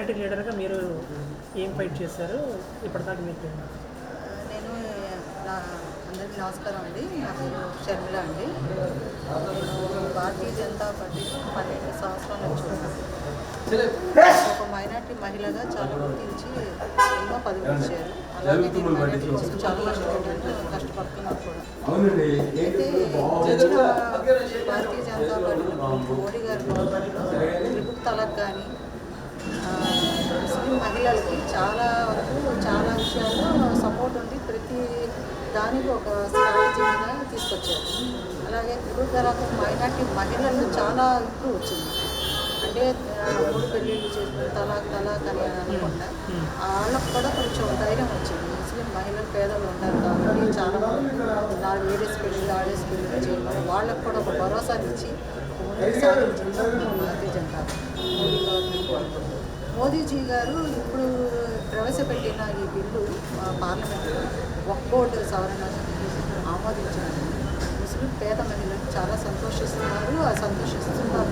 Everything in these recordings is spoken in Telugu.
మైనారిటీ లీడర్గా మీరు ఏం ఫైట్ చేశారు ఇప్పటిదాకా మీకు? నేను అందరికీ నమస్కారం అండి. నా పేరు షర్మిల అండి. నేను భారతీయ జనతా పార్టీలో 12 సంవత్సరాల నుంచి ఉన్నాను. ఒక మైనార్టీ మహిళగా చాలా గుర్తించి ఎన్నో పదవులు ఇచ్చారు. అలాగే నేను మైనార్టీ కోసం చాలా కష్టపడుతున్నాను కూడా. అయితే వచ్చిన భారతీయ జనతా పార్టీలో మోడీ గారి త్రిపుల్ తలాక్ కానీ ముస్లిం మహిళలకి చాలా వరకు చాలా విషయాల్లో సపోర్ట్ ఉంది. ప్రతి దానికి ఒక స్ట్రాటజీగా తీసుకొచ్చారు. అలాగే త్రిపుల్ తలాక్ మైనార్టీ మహిళలు చాలా ఇంప్రూవ్ వచ్చింది. అంటే 3 పెళ్ళిళ్ళు చేసుకుని తలాక్ అని అనకుండా వాళ్ళకు కూడా కొంచెం ధైర్యం వచ్చింది. ముస్లిం మహిళలు పేదలు ఉంటారు కాబట్టి చాలా 4 ఏడేసి పెళ్ళిళ్ళు 6 పెళ్ళిళ్ళు చేయడం వాళ్ళకు కూడా ఒక భరోసాని ఇచ్చి ముందుకు సాగించింది భారతీయ జనతా మోడీ గవర్నమెంట్. మోదీజీ గారు ఇప్పుడు ప్రవేశపెట్టిన ఈ బిల్లు పార్లమెంట్లో వక్ఫ్ బోర్డు సవరణ ఆమోదించారు. ముస్లిం పేద మహిళలు చాలా సంతోషిస్తున్నారు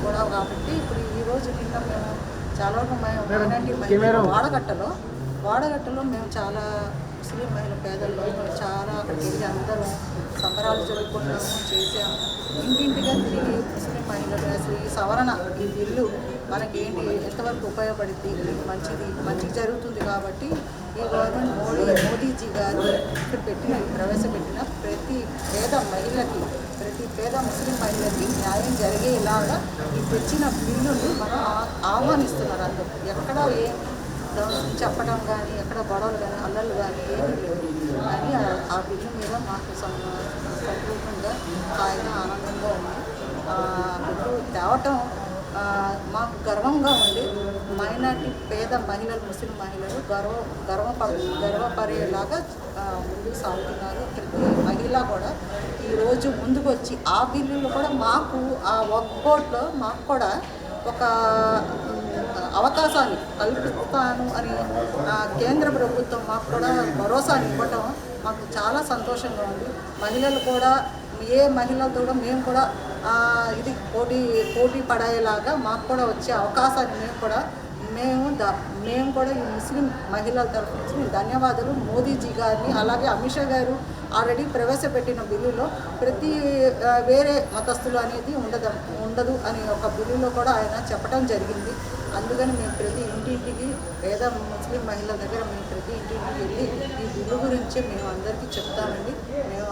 కూడా. కాబట్టి ఇప్పుడు ఈరోజు నిన్న మేము చాలా మైనార్టీ మహిళలు వాడగట్టలో మేము చాలా ముస్లిం మహిళ పేదల్లో చాలా అక్కడికి వెళ్ళి అందరం సంబరాలు జరుపుకున్నాము, చేసాము. ఇంటింటిగా తిరిగి ముస్లిం మహిళలు అసలు ఈ సవరణ ఈ బిల్లు మనకేంటి ఎంతవరకు ఉపయోగపడుద్ది, మంచి జరుగుతుంది. కాబట్టి ఈ గవర్నమెంట్ మోదీజీ గారు ఇక్కడ ప్రవేశపెట్టిన ప్రతి పేద ముస్లిం మహిళకి న్యాయం జరిగేలాగా ఈ తెచ్చిన బిల్లుని మనం ఆహ్వానిస్తున్నారు. అందరూ ఎక్కడ ఏం చెప్పడం కానీ ఎక్కడ గొడవలు కానీ అల్లర్లు కానీ ఏమీ లేవు. కానీ ఆ బిల్లు మీద మాకు సంపూర్ణంగా హాయిగా ఆనందంగా ఉంది. బిల్లు తేవటం మాకు గర్వంగా ఉంది. మైనార్టీ పేద మహిళలు ముస్లిం మహిళలు గర్వపడేలాగా ముందుకు సాగుతున్నారు. ప్రతి మహిళ కూడా ఈరోజు ముందుకు వచ్చి ఆ బిల్లులు కూడా మాకు ఆ వక్ఫ్ బోర్డులో మాకు కూడా ఒక అవకాశాన్ని కల్పిస్తాను అని కేంద్ర ప్రభుత్వం మాకు కూడా భరోసాని ఇవ్వటం మాకు చాలా సంతోషంగా ఉంది. మహిళలు కూడా ఏ మహిళలతో కూడా మేము కూడా ఇది పోటీ పడేలాగా మాకు కూడా వచ్చే అవకాశాన్ని మేము కూడా ఈ ముస్లిం మహిళల తరఫు నుంచి ధన్యవాదాలు మోదీజీ గారిని. అలాగే అమిత్ షా గారు ఆల్రెడీ ప్రవేశపెట్టిన బిల్లులో ప్రతి వేరే మతస్థులు అనేది ఉండదు అని ఒక బిల్లులో కూడా ఆయన చెప్పడం జరిగింది. అందుకని మేము ప్రతి ఇంటింటికి పేద ముస్లిం మహిళల దగ్గర మేము ప్రతి ఇంటింటికి వెళ్ళి ఈ బిల్లు గురించి మేము అందరికీ చెప్తామండి. మేము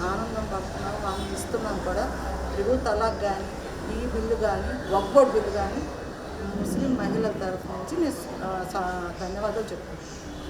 ఆనందం పడుతున్నాము, ఆనందిస్తున్నాం కూడా. త్రిపుల్ తలాక్ కానీ ఈ బిల్లు కానీ వక్ఫ్ బోర్డు బిల్లు కానీ ముస్లిం మహిళల తరఫు నుంచి నేను ధన్యవాదాలు చెప్తున్నాను.